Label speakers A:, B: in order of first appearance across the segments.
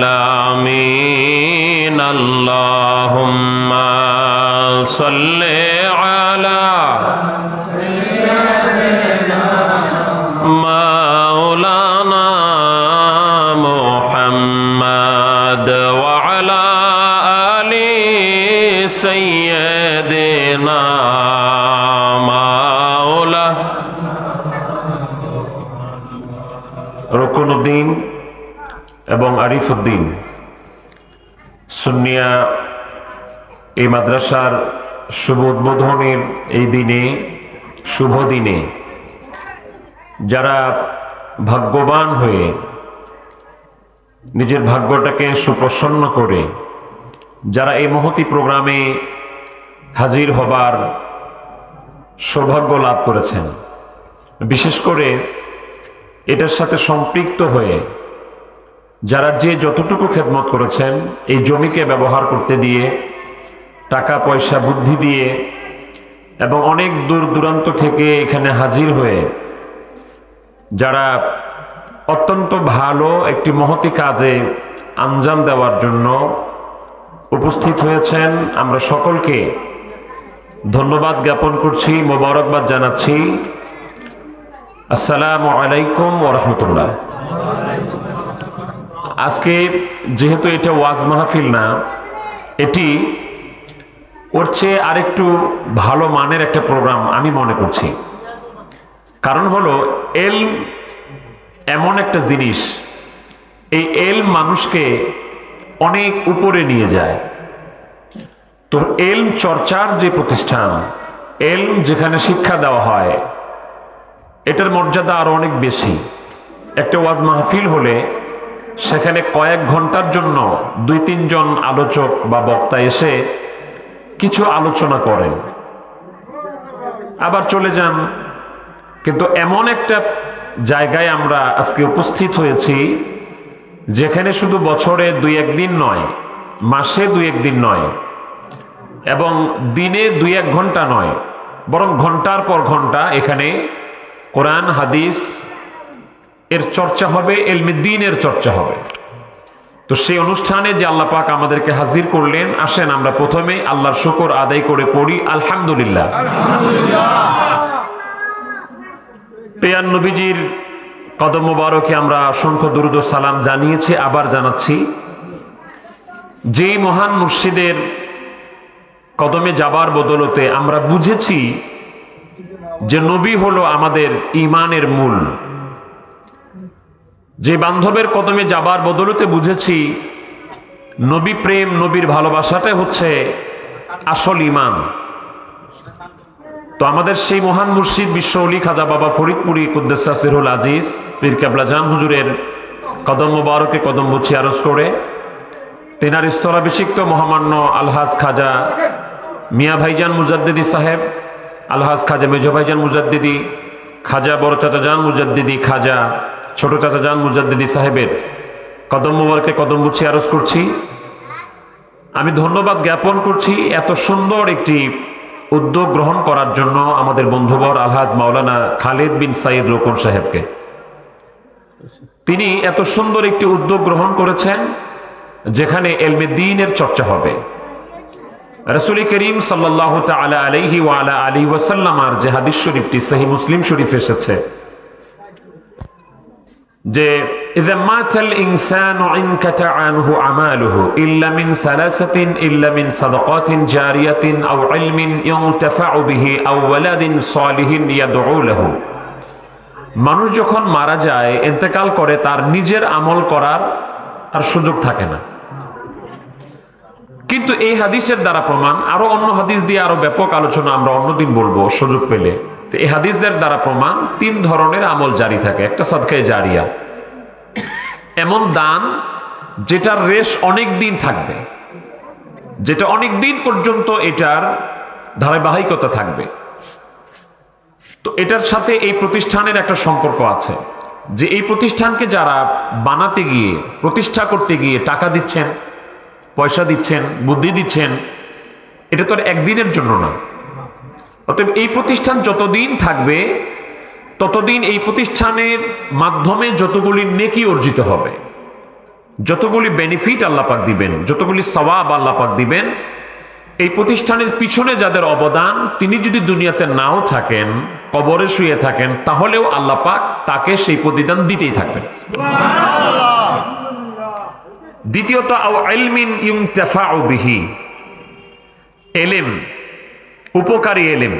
A: العالمين اللهم صل على مولانا محمد وعلى آل سيدنا مولا ركن الدين এবং আরিফউদ্দিন সুন্নিয়া এই মাদ্রাসার শুভ উদ্বোধনের এই দিনে শুভ দিনে যারা ভাগ্যবান হয়ে নিজের ভাগ্যটাকে সুপ্রসন্ন করে যারা এই মহতি প্রোগ্রামে হাজির হবার সৌভাগ্য লাভ করেছেন, বিশেষ করে এটার সাথে সম্পৃক্ত হয়ে যারা যে যতটুকু খেদমত করেছেন, এই জমিকে ব্যবহার করতে দিয়ে, টাকা পয়সা বুদ্ধি দিয়ে এবং অনেক দূর দূরান্ত থেকে এখানে হাজির হয়ে যারা অত্যন্ত ভালো একটি মহতি কাজে আঞ্জাম দেওয়ার জন্য উপস্থিত হয়েছেন, আমরা সকলকে ধন্যবাদ জ্ঞাপন করছি, মোবারকবাদ জানাচ্ছি। আসসালামু আলাইকুম ওয়া রাহমাতুল্লাহ। আজকে যেহেতু এটা ওয়াজ মাহফিল না, এটি ওর চেয়ে আরেকটু ভালো মানের একটা প্রোগ্রাম আমি মনে করছি। কারণ হলো এলম এমন একটা জিনিস, এই এলম মানুষকে অনেক উপরে নিয়ে যায়। তো এলম চর্চার যে প্রতিষ্ঠান, এলম যেখানে শিক্ষা দেওয়া হয়, এটার মর্যাদা আরো অনেক বেশি। একটা ওয়াজ মাহফিল হলে সেখানে কয়েক ঘন্টার জন্য 2-3 জন আলোচক বা বক্তা এসে কিছু আলোচনা করেন, আবার চলে যান। কিন্তু এমন একটা জায়গায় আমরা আজকে উপস্থিত হয়েছি যেখানে শুধু বছরে 2-1 দিন নয়, মাসে 2-1 দিন নয়, এবং দিনে 2-1 ঘন্টা নয়, বরং ঘন্টার পর ঘন্টা এখানে কোরআন হাদিস এর চর্চা হবে, ইলমে দ্বীনের চর্চা হবে। তো সেই অনুষ্ঠানে যে আল্লাহ পাক আমাদেরকে হাজির করলেন, আসেন আমরা প্রথমে আল্লাহর শুকর আদায় করে পড়ি আলহামদুলিল্লাহ। পেয়ার নবীজির কদম মোবারকে আমরা অসংখ্য দুরূদ ও সালাম জানিয়েছি, আবার জানাচ্ছি। যেই মহান মুর্শিদের কদমে যাবার বদলতে আমরা বুঝেছি যে নবী হলো আমাদের ঈমানের মূল। যে বান্ধবের কদমে যাবার বদলতে বুঝেছি নবী প্রেম, নবীর ভালোবাসাটাই হচ্ছে আসল ঈমান। তো আমাদের সেই মহান মুর্শিদ বিশ্ব ওলি খাজা বাবা ফরিদপুরি কুদ্দুস সিরহুল আজিজ পীর কেবলা জান হুজুরের কদম মোবারকে কদম বুছি আরজ করে তেনার স্থলাভিষিক্ত মহামান্য আলহাজ খাজা মিয়া ভাইজান মুজাদ্দিদি সাহেব, আলহাজ খাজা মেজো ভাইজান মুজাদ্দিদি, খাজা বড় চাচা জান মুজাদ্দিদি, খাজা ছোট চাচা জান মুজাদ্দিদি সাহেবের কদম মোবারকে কদম বুছি আরজ করছি। আমি ধন্যবাদ জ্ঞাপন করছি এত সুন্দর একটি উদ্যোগ গ্রহণ করার জন্য আমাদের বন্ধুবর আলহাজ মাওলানা খালিদ বিন সাইদ রোকন সাহেবকে। তিনি এত সুন্দর একটি উদ্যোগ গ্রহণ করেছেন যেখানে ইলমে দ্বীনের চর্চা হবে। রাসূল করিম সাল্লাল্লাহু তাআলা আলাইহি ওয়া আলা আলিহি ওয়াসাল্লামের যে হাদিস শরীফটি সহিহ মুসলিম শরীফে এসেছে যে ইযা মাতাল ইনসানু ইনকাতা আনহু আমালুহু ইল্লা মিন সালাসাতিন ইল্লা মিন সাদাকাতিন জারিয়াতিন আও ইলমিন ইউনতাফাউ বিহি আও ওয়ালাদিন সালিহিন ইয়াদউ লাহু। মানুষ যখন মারা যায়, ইন্তেকাল করে, তার নিজের আমল করার আর সুযোগ থাকে না। কিন্তু এই হাদিসের দ্বারা প্রমাণ, আরো অন্য হাদিস দিয়ে আরো ব্যাপক আলোচনা আমরা অন্যদিন বলবো সুযোগ পেলে। তো এই হাদিসদের দ্বারা প্রমাণ 3 ধরনের আমল জারি থাকে। একটা সাদকায়ে জারিয়া, এমন দান যেটার রেশ অনেক দিন থাকবে, যেটা অনেক দিন পর্যন্ত এটার ধারাবাহিকতা থাকবে। তো এটার সাথে এই প্রতিষ্ঠানের একটা সম্পর্ক আছে, যে এই প্রতিষ্ঠানকে যারা বানাতে গিয়ে, প্রতিষ্ঠা করতে গিয়ে টাকা দিচ্ছেন, পয়সা দিচ্ছেন, বুদ্ধি দিচ্ছেন, এটা তো আর একদিনের জন্য না। অতএব এই প্রতিষ্ঠান যতদিন থাকবে ততদিন এই প্রতিষ্ঠানের মাধ্যমে যতগুলি নেকি অর্জিত হবে, যতগুলি বেনিফিট আল্লাহ পাক দিবেন, যতগুলি সওয়াব আল্লাহ পাক দিবেন, এই প্রতিষ্ঠানের পিছনে যাদের অবদান, তিনি যদি দুনিয়াতে নাও থাকেন, কবরে শুয়ে থাকেন, তাহলেও আল্লাহ পাক তাকে সেই প্রতিদান দিতেই থাকবেন। দ্বিতীয়ত, আও ইলমিন ইউনতাফাউ বিহি, এলেম, উপকারী এলেম।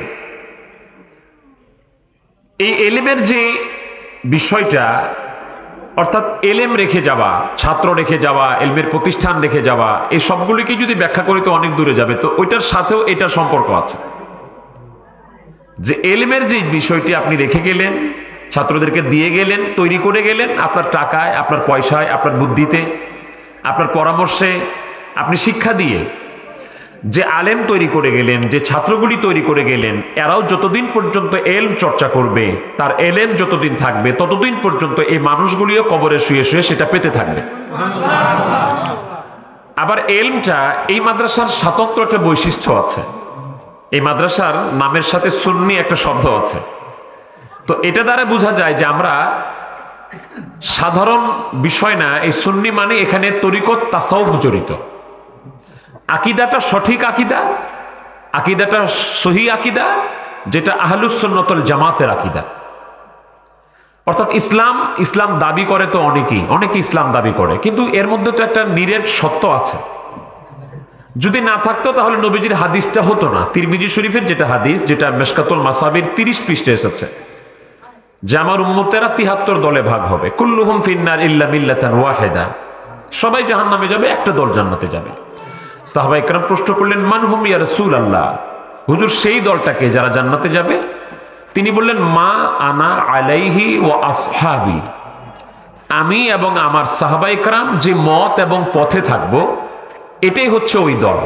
A: এই এলেমের যে বিষয়টা, অর্থাৎ এলেম রেখে যাওয়া, ছাত্র রেখে যাওয়া, এলমের প্রতিষ্ঠান রেখে যাওয়া, এই সবগুলিকে যদি ব্যাখ্যা করি তো অনেক দূরে যাবে। তো ওইটার সাথেও এটার সম্পর্ক আছে, যে এলেমের যে বিষয়টি আপনি রেখে গেলেন, ছাত্রদেরকে দিয়ে গেলেন, তৈরি করে গেলেন, আপনার টাকায়, আপনার পয়সায়, আপনার বুদ্ধিতে, আপনার পরামর্শে, আপনি শিক্ষা দিয়ে যে আলেম তৈরি করে গেলেন, যে ছাত্রগুলি তৈরি করে গেলেন, এরাও যতদিন পর্যন্ত এলম চর্চা করবে, তার এলেম যতদিন থাকবে, ততদিন পর্যন্ত এই মানুষগুলিও কবরে শুয়ে শুয়ে সেটা পেতে থাকবে। আবার এলমটা, এই মাদ্রাসার স্বতন্ত্র একটা বৈশিষ্ট্য আছে। এই মাদ্রাসার নামের সাথে সুন্নি একটা শব্দ আছে। তো এটা দ্বারা বোঝা যায় যে আমরা সাধারণ বিষয় না, এই সুন্নি মানে এখানে তরিকত তাসাউফ জড়িত। আকিদাটা সঠিক আকিদা, আকিদাটা সহি আকিদা, যেটা আহলুস সুন্নাতুল জামাতের আকিদা। অর্থাৎ ইসলাম দাবি করে তো অনেকে ইসলাম দাবি করে, কিন্তু এর মধ্যে তো একটা নিরেট সত্য আছে। যদি না থাকতো তাহলে নবীজির হাদিসটা হতো না। তিরমিজি শরীফের যেটা হাদিস, যেটা মেশকাতুল মাসাবির 30 পৃষ্ঠে এসেছে, যে আমার উম্মতেরা 73 দলে ভাগ হবে, কুল্লুহুম ফিন্নার ইল্লা মিল্লাতান ওয়াহিদা, সবাই জাহান্নামে যাবে, একটা দল জান্নাতে যাবে। সাহাবা ইকরাম প্রশ্ন করলেন, মান হুম ইয়া রাসূলুল্লাহ, হুজুর সেই দলটাকে যারা জান্নাতে যাবে? তিনি বললেন, মা আনা আলাইহি ওয়া আসহাবি, আমি এবং আমার সাহাবা ইকরাম যে মত এবং পথে থাকব, এটাই হচ্ছে ওই দল।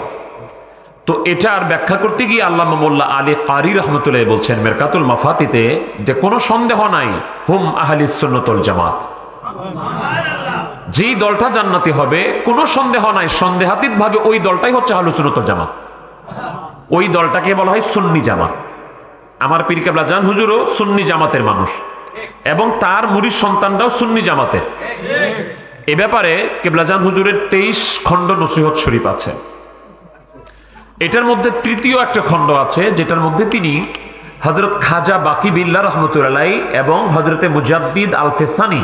A: তো এটা আর ব্যাখ্যা করতে গিয়ে আল্লামা মোল্লা আলী কারি রহমতুল্লাহ বলছেন মেরকাতুল মাফাতিতে, যে কোনো সন্দেহ নাই, হুম আহলিস সুন্নাতুল জামাত, যেই দলটা জান্নাতি হবে কোনো সন্দেহ নাই, সন্দেহাতীত ভাবে ওই দলটাই হচ্ছে আহলুস সুন্নাতুল জামাত। ওই দলটাকে বলা হয় সুন্নি জামাত। আমার পীর কেবলা জান হুজুরও সুন্নি জামাতের মানুষ, এবং তার মুরিদ সন্তানরাও সুন্নি জামাতের। এ ব্যাপারে কেবলা জান হুজুরের 23 খণ্ড নসিহত শরীফ আছে। এটার মধ্যে তৃতীয় একটা খণ্ড আছে, যেটার মধ্যে তিনি হযরত খাজা বাকি বিল্লাহ রহমতুল্লাহ এবং হযরতে মুজাদ্দিদ আল ফেসানি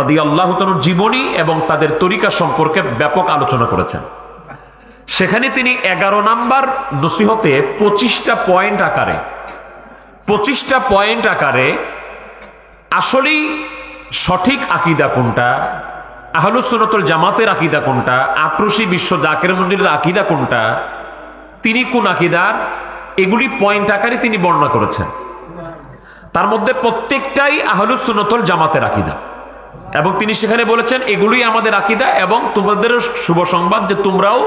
A: রাদিয়াল্লাহু তাআলার জীবনী এবং তাদের তরিকা সম্পর্কে ব্যাপক আলোচনা করেছেন। সেখানে তিনি 11 নাম্বার নসিহতে 25টা পয়েন্ট আকারে আসলেই সঠিক আকীদা কোনটা, আহলুস সুন্নাতুল জামাতের আকীদা কোনটা, আটরশি বিশ্ব জাকের মন্দিরের আকীদা কোনটা, তিনি কোন আকীদার, এগুলি পয়েন্ট আকারে তিনি বর্ণনা করেছেন। তার মধ্যে প্রত্যেকটাই আহলুস সুন্নাতুল জামাতের আকীদা, এবং তিনি সেখানে বলেছেন এগুলোই আমাদের আকীদা, এবং তোমাদের শুভ সংবাদ যে তোমরাও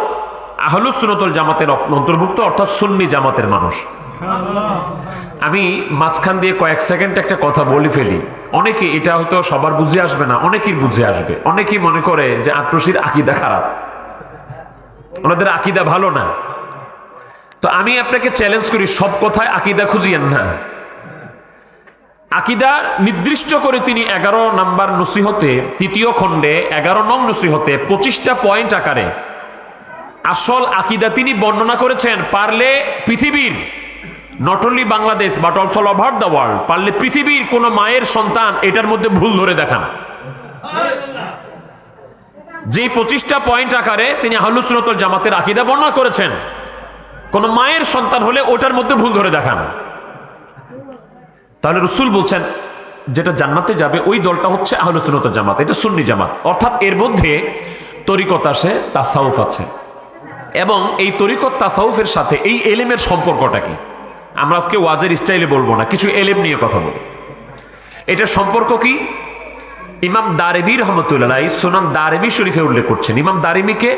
A: আহলুস সুন্নাতুল জামাতের অন্তর্ভুক্ত, অর্থাৎ সুন্নি জামাতের মানুষ। আমি মাঝখান দিয়ে কয়েক সেকেন্ড একটা কথা বলে ফেলি, অনেকে এটা হয়তো সবার বুঝে আসবে না, অনেকেই বুঝে আসবে। অনেকেই মনে করে যে আটরশির আকীদা খারাপ, ওনাদের আকীদা ভালো না। তো আমি আপনাকে চ্যালেঞ্জ করি, সব কথায় আকীদা খুঁজিয়েন না। আকীদা নির্দিষ্ট করে তিনি 11 নাম্বার নসিহতে, তৃতীয় খণ্ডে 11 নং নসিহতে 25টা পয়েন্ট আকারে আসল আকীদা তিনি বর্ণনা করেছেন। পারলে পৃথিবীর, not only Bangladesh but also all over the world, পারলে পৃথিবীর কোন মায়ের সন্তান এটার মধ্যে ভুল ধরে দেখান। যে 25টা পয়েন্ট আকারে তিনি আহলুস সুন্নাতুল জামাতের আকীদা বর্ণনা করেছেন, কোন মায়ের সন্তান হলে ওটার মধ্যে ভুল ধরে দেখান। তাহলে রাসূল বলছেন যেটা জান্নাতে যাবে ওই দলটা হচ্ছে আহলুস সুন্নাতুল জামাত, এটা সুন্নি জামাত। অর্থাৎ এর মধ্যে তরিকত আছে, তাসাউফ আছে, এবং এই তরিকত তাসাউফের সাথে এই এলেমের সম্পর্কটা কি, আমরা আজকে ওয়াজের স্টাইলে বলবো না, কিছু এলেম নিয়ে কথা বলবো। এটার সম্পর্ক কি? ইমাম দারিমি রহমতুল্লাহ সুনান দারিমি শরীফে উল্লেখ করছেন। ইমাম দারিমিকে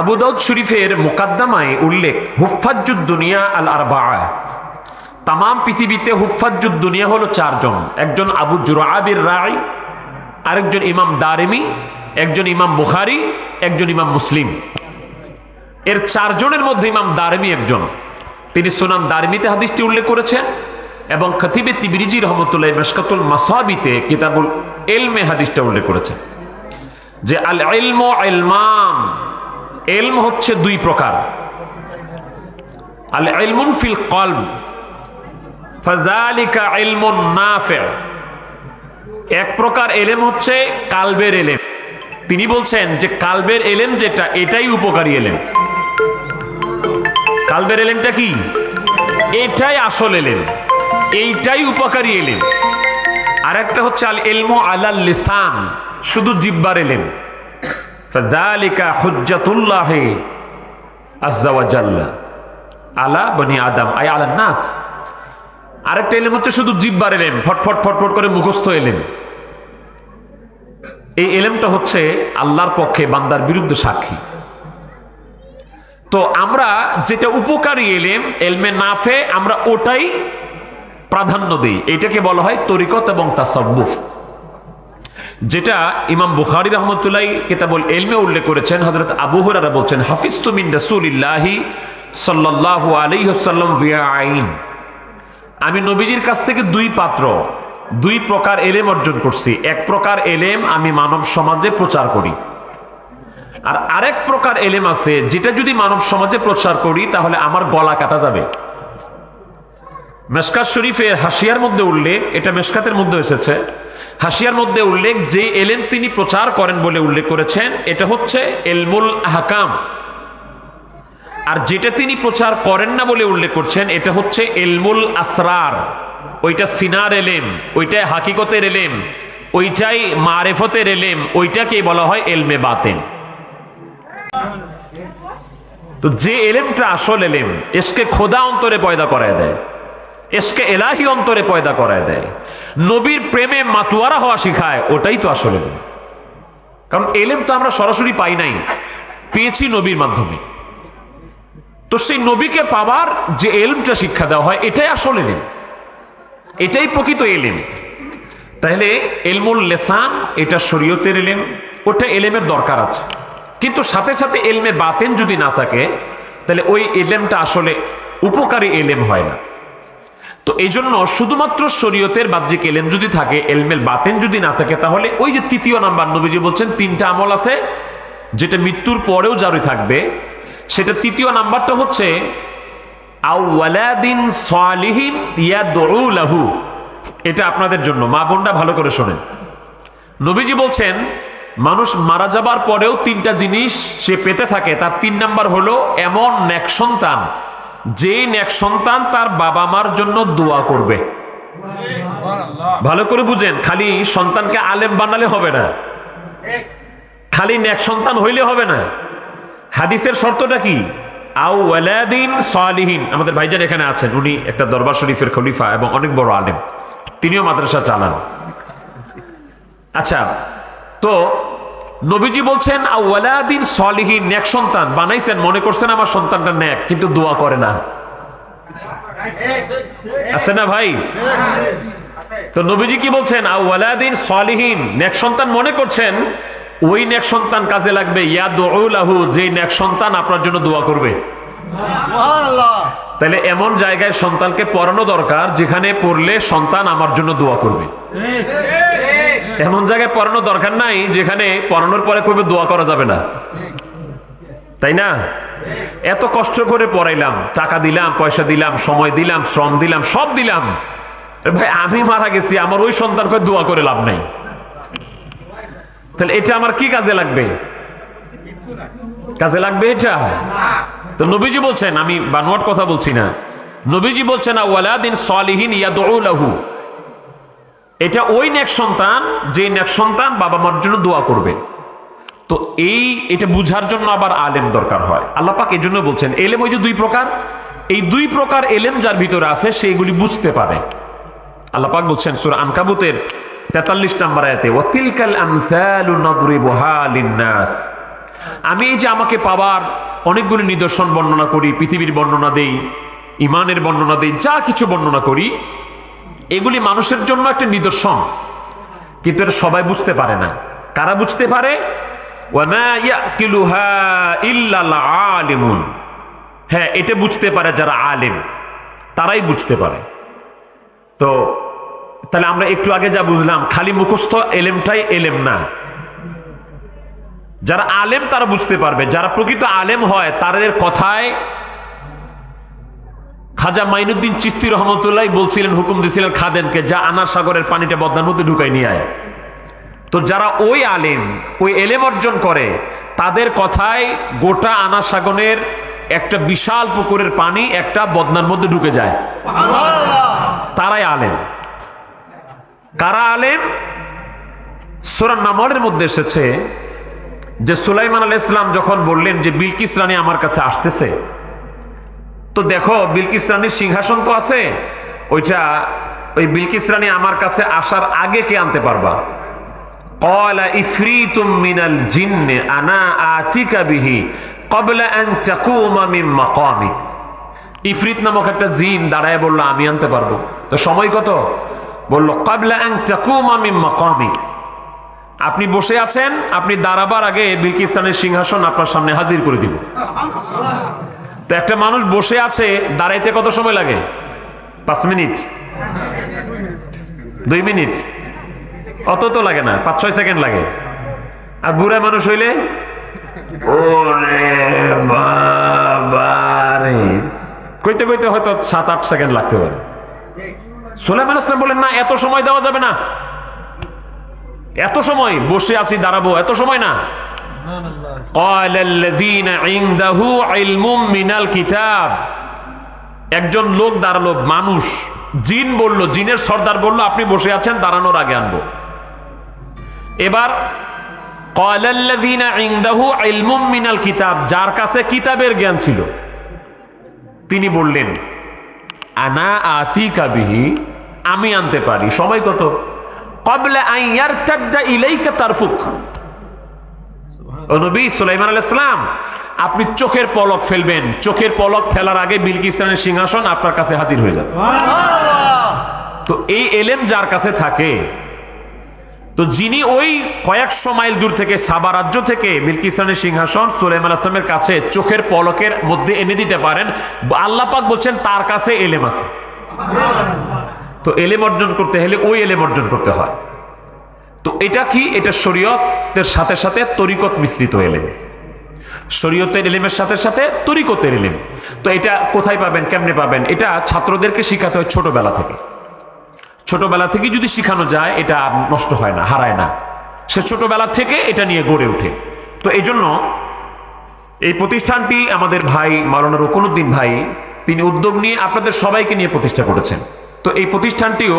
A: আবু দাউদ শরীফের মুকাদ্দামায় উল্লেখ, হুফফাজুদ দুনিয়া আল আরবাআ, তাম পৃথিবীতে হুফফাজুদ দুনিয়া হলো 4 জন। একজন আবু জুরআবির রাই, আরেকজন ইমাম দারিমি, একজন ইমাম বুখারী, একজন ইমাম মুসলিম। এর 4 জনের মধ্যে ইমাম দারিমি একজন। তিনি সুনান দারিমিতে হাদিসটি উল্লেখ করেছেন, এবং খতিবে তিবরিজি রহমতুল্লাহ মিশকাতুল মাসাবিতে কিতাবুল ইলমে হাদিসটা উল্লেখ করেছেন। যে আল ইলমু ইলমান, ইলম হচ্ছে দুই প্রকার। আল ইলমুন ফিল কলব ফাযালিকা ইলমুন নাফি'। এক প্রকার এলেম হচ্ছে কালবের এলেম। তিনি বলছেন যে কালবের এলেম যেটা, এটাই উপকারী এলেম। কালবের এলেমটা কি? এটাই আসল এলেম, এইটাই উপকারী এলেম। আর একটা হচ্ছে আল ইলমু আলাল লিসান, শুধু জিহ্বার এলেম। ফাযালিকা হুজ্জাতুল্লাহি আযজা ওয়া জাল্লা আলা বনি আদম আই আলান নাস। আরেকটা এলেম হচ্ছে শুধু জিহ্বার এলেম, ফটফট ফটফট করে মুখস্থ এলেম। এই এলেমটা হচ্ছে আল্লাহর পক্ষে বান্দার বিরুদ্ধে সাক্ষী। তো আমরা যেটা উপকারী এলেম, এলমে নাফে, আমরা ওটাই প্রাধান্য দিই। এটাকে বলা হয় তরিকত এবং তাসাব্বুফ, যেটা ইমাম বুখারী রাহমাতুল্লাহ কিতাবুল ইলমে উল্লেখ করেছেন। হযরত আবু হুরায়রা বলছেন, হাফিজতু মিন রাসূলিল্লাহি সাল্লাল্লাহু আলাইহি ওয়াসাল্লাম বিআইন, আমি নবীজির কাছ থেকে দুই প্রকার এলেম অর্জন করছি। এক প্রকার এলেম আমি মানব সমাজে প্রচার করি, আর আরেক প্রকার এলেম আছে যেটা যদি মানব সমাজে প্রচার করি তাহলে আমার গলা কাটা যাবে। মেশকাত শরীফের হাসিয়ার মধ্যে উল্লেখ, এটা মেশকাতের মধ্যে এসেছে, হাসিয়ার মধ্যে উল্লেখ, যে এলেম তিনি প্রচার করেন বলে উল্লেখ করেছেন এটা হচ্ছে ইলমুল আহকাম। আর যেটা তিনি প্রচার করেন না বলে উল্লেখ করছেন এটা হচ্ছে ইলমুল আসরার। ওইটা সিনার এলেম, ওইটাই হাকিকতের এলেম, ওইটাই মারেফতের এলেম, ওইটাকে বলা হয় ইলমে বাতিন। তো যে এলেমটা আসল এলেম, এসকে খোদা অন্তরে পয়দা করায় দেয়, এসকে এলাহি অন্তরে পয়দা করায় দেয়, নবীর প্রেমে মাতুয়ারা হওয়া শিখায়, ওটাই তো আসল এলেম। কারণ এলেম তো আমরা সরাসরি পাই নাই, পেয়েছি নবীর মাধ্যমে। তো সেই নবীকে পাবার যে এলমটা শিক্ষা দেওয়া হয় এটাই আসল এলেম, এটাই প্রকৃত এলেম। তাহলে এলমুল লিসান এটা শরীয়তের এলেম, ওটা এলেমের দরকার আছে, কিন্তু সাথে সাথে এলমে বাতেন যদি না থাকে তাহলে ওই এলেমটা আসলে উপকারী এলেম হয় না। তো এই জন্য শুধুমাত্র শরীয়তের বাহ্যিক এলেম যদি থাকে, এলমেল বাতেন যদি না থাকে, তাহলে ওই যে তৃতীয় নাম্বার নবীজি বলছেন তিনটা আমল আছে যেটা মৃত্যুর পরেও জারি থাকবে, সেটা তৃতীয় নাম্বারটা হচ্ছে আও ওয়ালাদিন সালিহিন ইয়াদউ লাহু। এটা আপনাদের জন্য, মা বোনরা ভালো করে শোনেন। নবীজি বলছেন মানুষ মারা যাবার পরেও তিনটা জিনিস সে পেতে থাকে। তার তিন নাম্বার হলো এমন নেক সন্তান, যে নেক সন্তান তার বাবা মার জন্য দোয়া করবে। ভালো করে বুঝেন, খালি সন্তানকে আলেম বানালে হবে না, খালি নেক সন্তান হইলে হবে না। হাদিসের শর্তটা কি? আও ওয়ালাদিন সালিহিন। আমাদের ভাইজান এখানে আছেন, উনি একটা দরবার শরীফের খলিফা এবং অনেক বড় আলেম, তিনিও মাদ্রাসা চালান। আচ্ছা, তো নবীজি বলছেন আও ওয়ালাদিন সালিহিন, নেক সন্তান বানাইছেন, মনে করছেন আমার সন্তানটা নেক, কিন্তু দোয়া করে না, আছে না ভাই? তো নবীজি কি বলছেন? আও ওয়ালাদিন সালিহিন, নেক সন্তান মনে করছেন, ওই নেক সন্তান কাজে লাগবে ইয়াদউ লাহু, যে নেক সন্তান আপনার জন্য দোয়া করবে। সুবহানাল্লাহ। তাহলে এমন জায়গায় সন্তানকে পড়ানো দরকার যেখানে পড়লে সন্তান আমার জন্য দোয়া করবে। এমন জায়গায় পড়ানো দরকার নাই যেখানে পড়ানোর পরে কবে দোয়া করা যাবে না, তাই না? এত কষ্ট করে পড়াইলাম, টাকা দিলাম, পয়সা দিলাম, সময় দিলাম, শ্রম দিলাম, সব দিলাম, ভাই আমি মারা গেছি, আমার ওই সন্তানকে দোয়া করে লাভ নাই। তাহলে এটা আমার কি কাজে লাগবে? কাজে লাগবে এটা? তো নবীজি বলছেন, আমি বানোয়াট কথা বলছি না, নবীজি বলছেন ওয়ালাদিন সালিহিন ইয়াদউ লাহু, এটা ওই নেক সন্তান যে নেক সন্তান বাবা মার জন্য দোয়া করবে। তো এটা বুঝার জন্য আবার আলেম দরকার হয়। আল্লাহ পাক এই জন্য বলছেন এলেম ওই যে দুই প্রকার, এই দুই প্রকার এলেম যার ভিতরে আছে সেইগুলি বুঝতে পারে। আল্লাহ পাক বলছেন সূরা আনকাবুতের 43 নম্বর আয়াতে, ওয়াতিলকাল আমসালু নাদরিবুহা লিন-নাস, আমি এই যে আমাকে পাওয়ার অনেকগুলো নিদর্শন বর্ণনা করি, পৃথিবীর বর্ণনা দেই, ইমানের বর্ণনা দেই, যা কিছু বর্ণনা করি, এগুলি মানুষের জন্য একটা নিদর্শন, কিন্তু এটা সবাই বুঝতে পারে না। কারা বুঝতে পারে? ওয়ামা ইয়াকিলুহা ইল্লাল আলিমুন, হ্যাঁ এটা বুঝতে পারে যারা আলেম, তারাই বুঝতে পারে। তো তাহলে আমরা একটু আগে যা বুঝলাম, খালি মুখস্থ এলেমটাই এলেম না, যারা আলেম তারা বুঝতে পারবে, যারা প্রকৃত আলেম হয় তাদের কথায় খাজা মাইনুদ্দিন চিশতি রহমতুল্লাহ বলছিলেন, হুকুম দিয়েছিলেন খাদেমকে, যা আনার সাগরের পানিটা বদনার মধ্যে ঢুকাই নিয়ে আয়। তো যারা ওই আলেম, ওই এলেম অর্জন করে, তাদের কথায় গোটা আনার সাগরের একটা বিশাল পুকুরের পানি একটা বদনার মধ্যে ঢুকে যায়। তারাই আলেম। কারা আলেম? সূরা নামলের মধ্যে এসেছে যে সুলাইমান আলাইহিস সালাম যখন বললেন যে বিলকিস রানী আমার কাছে আসতেছে, তো দেখো বিলকিস রানীর সিংহাসন তো আছে, ওই বিলকিস রানী আমার কাছে আসার আগে কে আনতে পারবা? ক্বালা ইফরিতুম মিনাল জিন্নি আনা আতিকা বিহি ক্বাবলা আন তাকুমা মিন মাকামিক। ইফরিত নামক একটা জিন দাঁড়ায় বলল আমি আনতে পারবো। তো সময় কত? বলল ক্বাবলা আন তাকুমা মিন মাকামিক। আপনি বসে আছেন, আপনি দাঁড়াবার আগে বিলকিস রানীর সিংহাসন আপনার সামনে হাজির করে দিব। তো একটা মানুষ বসে আছে, দাঁড়াইতে কত সময় লাগে? 5 মিনিট, 2 মিনিট, অত তো লাগে না, 5-6 সেকেন্ড লাগে। আর বুড়া মানুষ হইলে ওরে বাবা রে, কইতে কইতে হয়তো 7-8 সেকেন্ড লাগতে পারে। সুলাইমান আলাইহিস সালাম বলেন না, এত সময় দেওয়া যাবে না, এত সময় বসে আছি দাঁড়াবো, এত সময় না। একজন লোক দাঁড়ালো, মানুষ, জিন বলল, জিনের সর্দার বলল আপনি বসে আছেন, দাঁড়ানোর আগে আনবো। এবার যার কাছে কিতাবের জ্ঞান ছিল তিনি বললেন আনা আতিকা বিহি, আমি আনতে পারি। সময় কত? ক্বাবলা আন ইয়ারতাদ্দা ইলাইকা তারফুক। ও নবী সুলাইমান আলাইহিস সালাম, আপনি চোখের পলক ফেলবেন, চোখের পলক ফেলার আগে বিলকিস রানীর সিংহাসন আপনার কাছে হাজির হয়ে যাবে। তো এই এলেম যার কাছে থাকে, তো যিনি ওই কয়েকশো মাইল দূর থেকে সাবা রাজ্য থেকে বিলকিস রানীর সিংহাসন সুলাইমান আলাইহিস সালামের কাছে চোখের পলকের মধ্যে এনে দিতে পারেন, আল্লাহ পাক বলছেন তার কাছে এলেম আছে। তো এলেম অর্জন করতে হলে ওই এলেম অর্জন করতে হয়। তো এটা কি? এটা শরীয়তের সাথে সাথে তরিকত মিশ্রিত এলেম, শরীয়তের এলেমের সাথে সাথে তরিকতের এলেম। তো এটা কোথায় পাবেন, কেমনে পাবেন? এটা ছাত্রদেরকে শিখাতে হয় ছোটবেলা থেকে। ছোটবেলা থেকে যদি শিখানো যায়, এটা নষ্ট হয় না, হারায় না, সে ছোটবেলা থেকে এটা নিয়ে গড়ে ওঠে। তো এই জন্য এই প্রতিষ্ঠানটি আমাদের ভাই মাওলানা রুকনুদ্দিন ভাই, তিনি উদ্যোগ নিয়ে আপনাদের সবাইকে নিয়ে প্রতিষ্ঠা করেছেন। তো এই প্রতিষ্ঠানটিও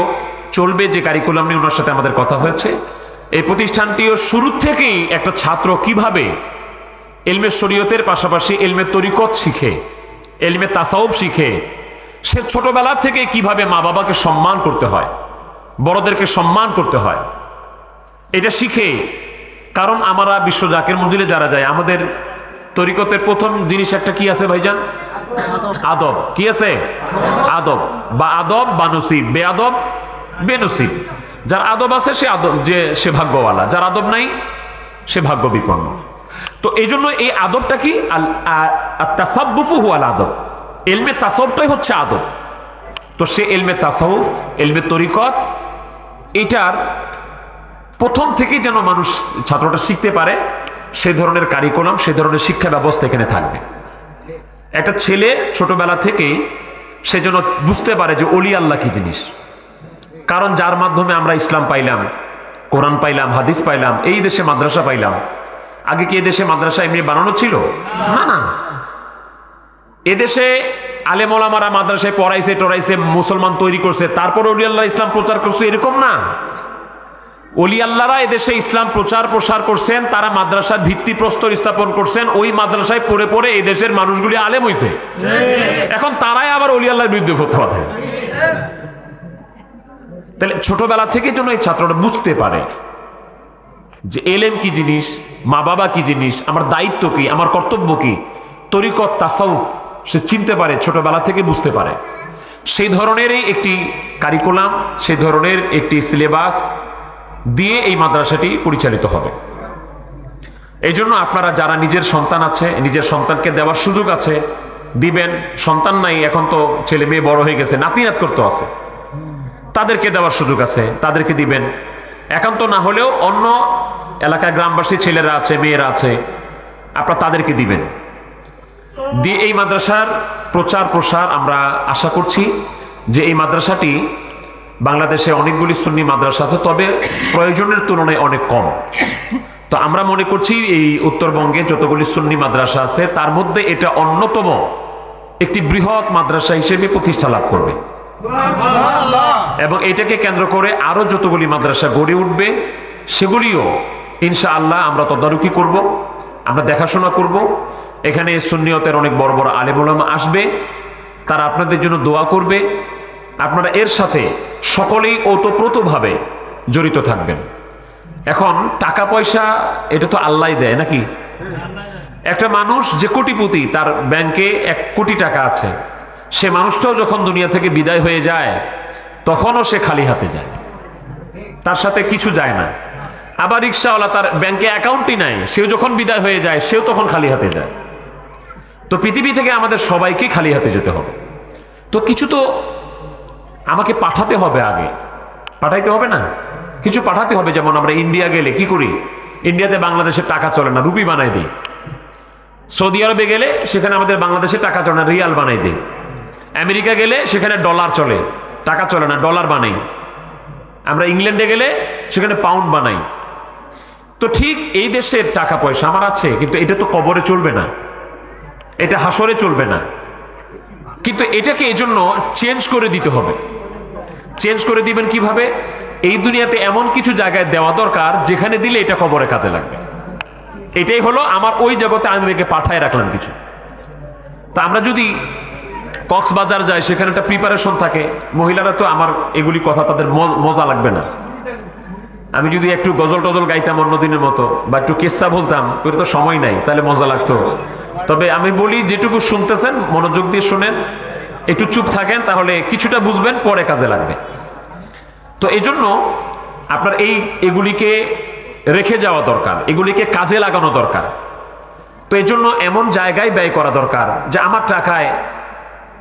A: চলবে, যে কারিকুলাম নিয়ে ওনার সাথে আমাদের কথা হয়েছে, এই প্রতিষ্ঠানটিও শুরু থেকেই একটা ছাত্র কিভাবে এলমে শরীয়তের পাশাপাশি এলমে তরিকত শিখে, এলমে তাসাউফ শিখে, সে ছোটবেলা থেকে কিভাবে মা বাবাকে সম্মান করতে হয়, বড়দেরকে সম্মান করতে হয়, এটা শিখে। কারণ আমরা বিশ্ব জাকের মঞ্জিলে যারা যায়, আমাদের তরিকতের প্রথম জিনিস একটা কি আছে ভাইজান? আদব। কি আছে? আদব। বা আদব বা নসিব, বেআদব বেনসিব। যার আদব আছে সে আদব, যে সে ভাগ্যওয়ালা, যার আদব নাই সে ভাগ্য বিপন্ন। তো এই জন্য এই আদবটা কি? তাসাব্বুফু হুয়াল আদব। এলমে তাসাউফটাই হচ্ছে আদব। তো সে এলমে তাসাউফ, এলমে তরিকত, এটার প্রথম থেকে যেন মানুষ, ছাত্রটা শিখতে পারে, সে ধরনের কারিকুলাম, সে ধরনের শিক্ষা ব্যবস্থা এখানে থাকবে। একটা ছেলে ছোটবেলা থেকেই সে যেন বুঝতে পারে যে ওলি আল্লাহ কি জিনিস। কারণ যার মাধ্যমে আমরা ইসলাম পাইলাম, কোরআন পাইলাম, হাদিস পাইলাম, এই দেশে মাদ্রাসা পাইলাম। আগে কি এদেশে মাদ্রাসা এমনি বানানো ছিল? না না, এদেশে আলেম ওলামারা মাদ্রাসায় পড়াইছে টড়াইছে, মুসলমান তৈরি করছে, তারপর ওলি আল্লাহ ইসলাম প্রচার করছে, এরকম না। ওলি আল্লাহরা এদেশে ইসলাম প্রচার প্রসার করছেন, তারা মাদ্রাসার ভিত্তিপ্রস্তর স্থাপন করছেন, ওই মাদ্রাসায় পড়ে পড়ে এই দেশের মানুষগুলি আলেম হইছে। এখন তারাই আবার ওলি আল্লাহর বিরুদ্ধে ফতোয়া দেয়। তাহলে ছোটবেলা থেকে যেন এই ছাত্ররা বুঝতে পারে যে এলেম কি জিনিস, মা বাবা কি জিনিস, আমার দায়িত্ব কি, আমার কর্তব্য কি, তরিকত তাসাউফ সে চিনতে পারে, ছোটবেলা থেকে বুঝতে পারে। সেই ধরনেরই একটি কারিকুলাম, সেই ধরনের একটি সিলেবাস দিয়ে এই মাদ্রাসাটি পরিচালিত হবে। এই জন্য আপনারা যারা নিজের সন্তান আছে, নিজের সন্তানকে দেওয়ার সুযোগ আছে দিবেন। সন্তান নাই, এখন তো ছেলে মেয়ে বড় হয়ে গেছে, নাতি নাত করতে আছে, তাদেরকে দেওয়ার সুযোগ আছে, তাদেরকে দিবেন। একান্ত না হলেও অন্য এলাকায় গ্রামবাসী ছেলেরা আছে, মেয়েরা আছে, আপনারা তাদেরকে দিবেন। দিয়ে এই মাদ্রাসার প্রচার প্রসার আমরা আশা করছি যে এই মাদ্রাসাটি বাংলাদেশে অনেকগুলি সুন্নি মাদ্রাসা আছে, তবে প্রয়োজনের তুলনায় অনেক কম। তো আমরা মনে করছি এই উত্তরবঙ্গে যতগুলি সুন্নি মাদ্রাসা আছে তার মধ্যে এটা অন্যতম একটি বৃহৎ মাদ্রাসা হিসেবে প্রতিষ্ঠা লাভ করবে, এবং এটাকে কেন্দ্র করে আরো যতগুলি মাদ্রাসা গড়ে উঠবে সেগুলিও ইনশাআল্লাহ আমরা তদারকি করব, আমরা দেখাশোনা করব। এখানে সুন্নিয়তের অনেক বড় বড় আলেম ওলামা আসবে, তারা আপনাদের জন্য দোয়া করবে। আপনারা এর সাথে সকলেই ওতপ্রোতভাবে জড়িত থাকবেন। এখন টাকা পয়সা এটা তো আল্লাহই দেয় নাকি? একটা মানুষ যে কোটিপতি, তার ব্যাংকে 1 কোটি টাকা আছে, সে মানুষটাও যখন দুনিয়া থেকে বিদায় হয়ে যায় তখনও সে খালি হাতে যায়, তার সাথে কিছু যায় না। আবার রিক্সাওয়ালা, তার ব্যাংকে অ্যাকাউন্টই নাই, সেও যখন বিদায় হয়ে যায় সেও তখন খালি হাতে যায়। তো পৃথিবী থেকে আমাদের সবাইকে খালি হাতে যেতে হবে। তো কিছু তো আমাকে পাঠাতে হবে, আগে পাঠাইতে হবে না, কিছু পাঠাতে হবে। যেমন আমরা ইন্ডিয়া গেলে কি করি? ইন্ডিয়াতে বাংলাদেশের টাকা চলে না, রুপি বানাই দিই। সৌদি আরবে গেলে সেখানে আমাদের বাংলাদেশের টাকা চলে না, রিয়াল বানাই দিই। আমেরিকা গেলে সেখানে ডলার চলে, টাকা চলে না, ডলার বানাই। আমরা ইংল্যান্ডে গেলে সেখানে পাউন্ড বানাই। তো ঠিক এই দেশের টাকা পয়সা আমার আছে, কিন্তু এটা তো কবরে চলবে না, এটা হাসরে চলবে না। কিন্তু এটাকে এজন্য চেঞ্জ করে দিতে হবে। চেঞ্জ করে দিবেন কিভাবে? এই দুনিয়াতে এমন কিছু জায়গায় দেওয়া দরকার যেখানে দিলে এটা কবরে কাজে লাগবে। এটাই হলো আমার ওই জগতে আমি একে পাঠায় রাখলাম কিছু। তা আমরা যদি কক্সবাজার যাই, সেখানে একটা প্রিপারেশন থাকে। মহিলারা তো আমার এগুলি কথা তাদের মজা লাগবে না। আমি যদি একটু গজল টজল গাইতাম অন্যদিনের মতো, বা একটু কেসা বলতাম, ওর তো সময় নাই, তাহলে মজা লাগতো। তবে আমি বলি, যেটুকু শুনতেছেন মনোযোগ দিয়ে শুনেন, একটু চুপ থাকেন, তাহলে কিছুটা বুঝবেন, পরে কাজে লাগবে। তো এই জন্য আপনার এগুলিকে রেখে যাওয়া দরকার, এগুলিকে কাজে লাগানো দরকার। তো এই জন্য এমন জায়গায় ব্যয় করা দরকার যে আমার টাকায়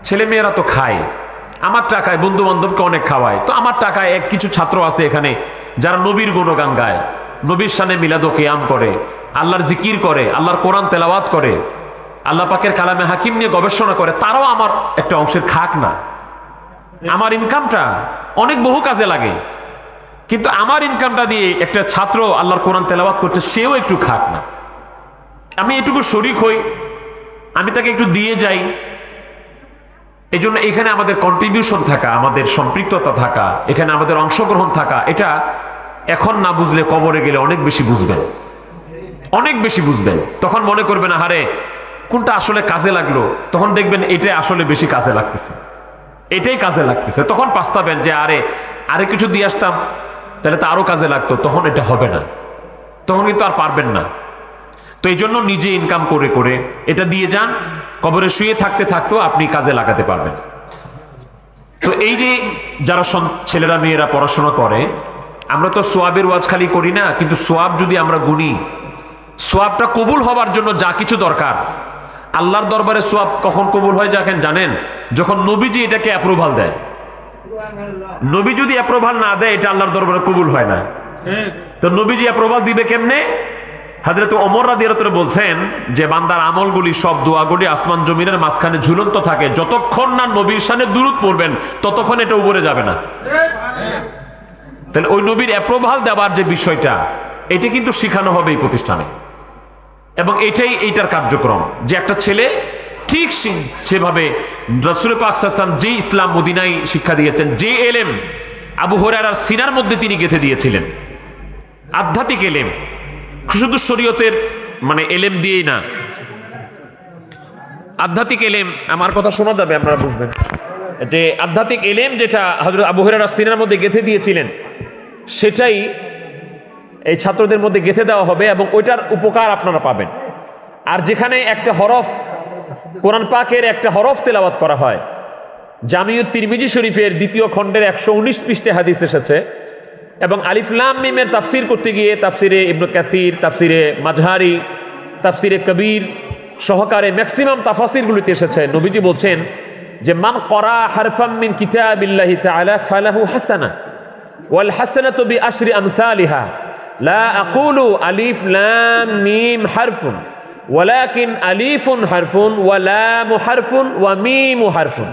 A: ছেলেমেয়েরা তো খায়, আমার টাকায় বন্ধু বান্ধবকে অনেক খাওয়ায়, তো আমার টাকায় কিছু ছাত্র আছে এখানে যারা নবীর গুণগান গায়, নবীর শানে মিলাদ ও কিয়াম করে, আল্লাহর জিকির করে, আল্লাহর কোরআন তেলাওয়াত করে, আল্লাহ পাকের কালামে হাকিম নিয়ে গবেষণা করে, তারাও আমার একটা অংশের খাক না। আমার ইনকামটা অনেক বহু কাজে লাগে, কিন্তু আমার ইনকামটা দিয়ে একটা ছাত্র আল্লাহর কোরআন তেলাওয়াত করছে, সেও একটু খাক না। আমি এটুকু শরিক হই, আমি তাকে একটু দিয়ে যাই। এই জন্য এখানে আমাদের কন্ট্রিবিউশন থাকা, আমাদের সম্পৃক্ততা থাকা, এখানে আমাদের অংশগ্রহণ থাকা, এটা এখন না বুঝলে কবরে গেলে অনেক বেশি বুঝবেন, অনেক বেশি বুঝবেন। তখন মনে করবেন, আরে কোনটা আসলে কাজে লাগলো, তখন দেখবেন এটাই আসলে বেশি কাজে লাগতেছে, এটাই কাজে লাগতেছে। তখন পাস্তাবেন যে আরে কিছু দিয়ে আসতাম, তাহলে তো আরো কাজে লাগতো, তখন এটা হবে না, তখন কিন্তু আর পারবেন না। তো এই জন্য নিজে ইনকাম করে করে এটা দিয়ে যান, কবরে শুয়ে থাকতে থাকতেও আপনি কাজে লাগাতে পারবেন। তো এই যে যারা ছেলেরা মেয়েরা পড়াশোনা করে, আমরা তো সোয়াবের ওয়াজ খালি করি না, কিন্তু সোয়াব যদি আমরা গুনি, সোয়াবটা কবুল হবার জন্য যা কিছু দরকার, আল্লাহর দরবারে সোয়াব কখন কবুল হয় জানেন? যখন নবীজি এটাকে অ্যাপ্রুভাল দেয়। নবী যদি অ্যাপ্রুভাল না দেয়, এটা আল্লাহর দরবারে কবুল হয় না। তো নবীজি অ্যাপ্রুভাল দিবে কেমনে? হযরত ওমর রাদিয়াল্লাহু তাআলা বলছেন যে বান্দার আমলগুলি, সব দোয়াগুলি আসমান জমিনের মাঝখানে ঝুলন্ত থাকে, যতক্ষণ না নবীর শানে দুরূদ পড়বেন ততক্ষণ এটা উপরে যাবে না। তাহলে ওই নবীর অ্যাপ্রুভাল দেওয়ার যে বিষয়টা, এটা কিন্তু শেখানো হবে এই প্রতিষ্ঠানে, এবং এইটার কার্যক্রম যে একটা ছেলে ঠিক সেভাবে রাসূল পাক সাল্লাল্লাহু আলাইহি ওয়াসাল্লাম যে ইসলাম মদিনায় শিক্ষা দিয়েছেন, যে এলেম আবু হুরায়রার সিনার মধ্যে তিনি গেঁথে দিয়েছিলেন, আধ্যাত্মিক এলেম, শুধু শরীয়তের মানে এলেম দিয়েই না, আধ্যাত্মিক এলেম। আমার কথা শোনা যাবে, আপনারা বুঝবেন যে আধ্যাত্মিক এলেম যেটা হযরত আবু হুরায়রা সিনার মধ্যে গেঁথে দিয়েছিলেন, সেটাই এই ছাত্রদের মধ্যে গেঁথে দেওয়া হবে, এবং ওইটার উপকার আপনারা পাবেন। আর যেখানে একটা হরফ, কোরআন পাকের একটা হরফ তেলাওয়াত করা হয়, জামিউত তিরমিজি শরীফের 2য় খণ্ডের 119 পৃষ্ঠাে হাদিস এসেছে, এবং আলিফ লাম মিমের তাফসির করতে গিয়ে তাফসিরে ইবনে কাসির, তাফসিরে মাজহারি, তাফসিরে কবির সহকারে ম্যাক্সিমাম তাফাসিরগুলিতে এসেছে, নবীজি বলছেন যে মান ক্বারা হারফাম মিন কিতাবিল্লাহি তাআলা ফালাহু হাসানা ওয়াল হাসানাতু বিআশরি আমসালিহা
B: লা আকুলু আলিফ লাম মিম হারফুন ওয়ালাকিন আলিফুন হারফুন ওয়া লামু হারফুন ওয়া মিমু হারফুন।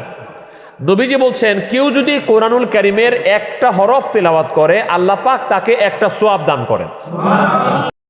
B: নবীজি বলছেন, কেউ যদি কোরআনুল কারীমের একটা হরফ তেলাওয়াত করে, আল্লাহ পাক তাকে একটা সওয়াব দান করেন।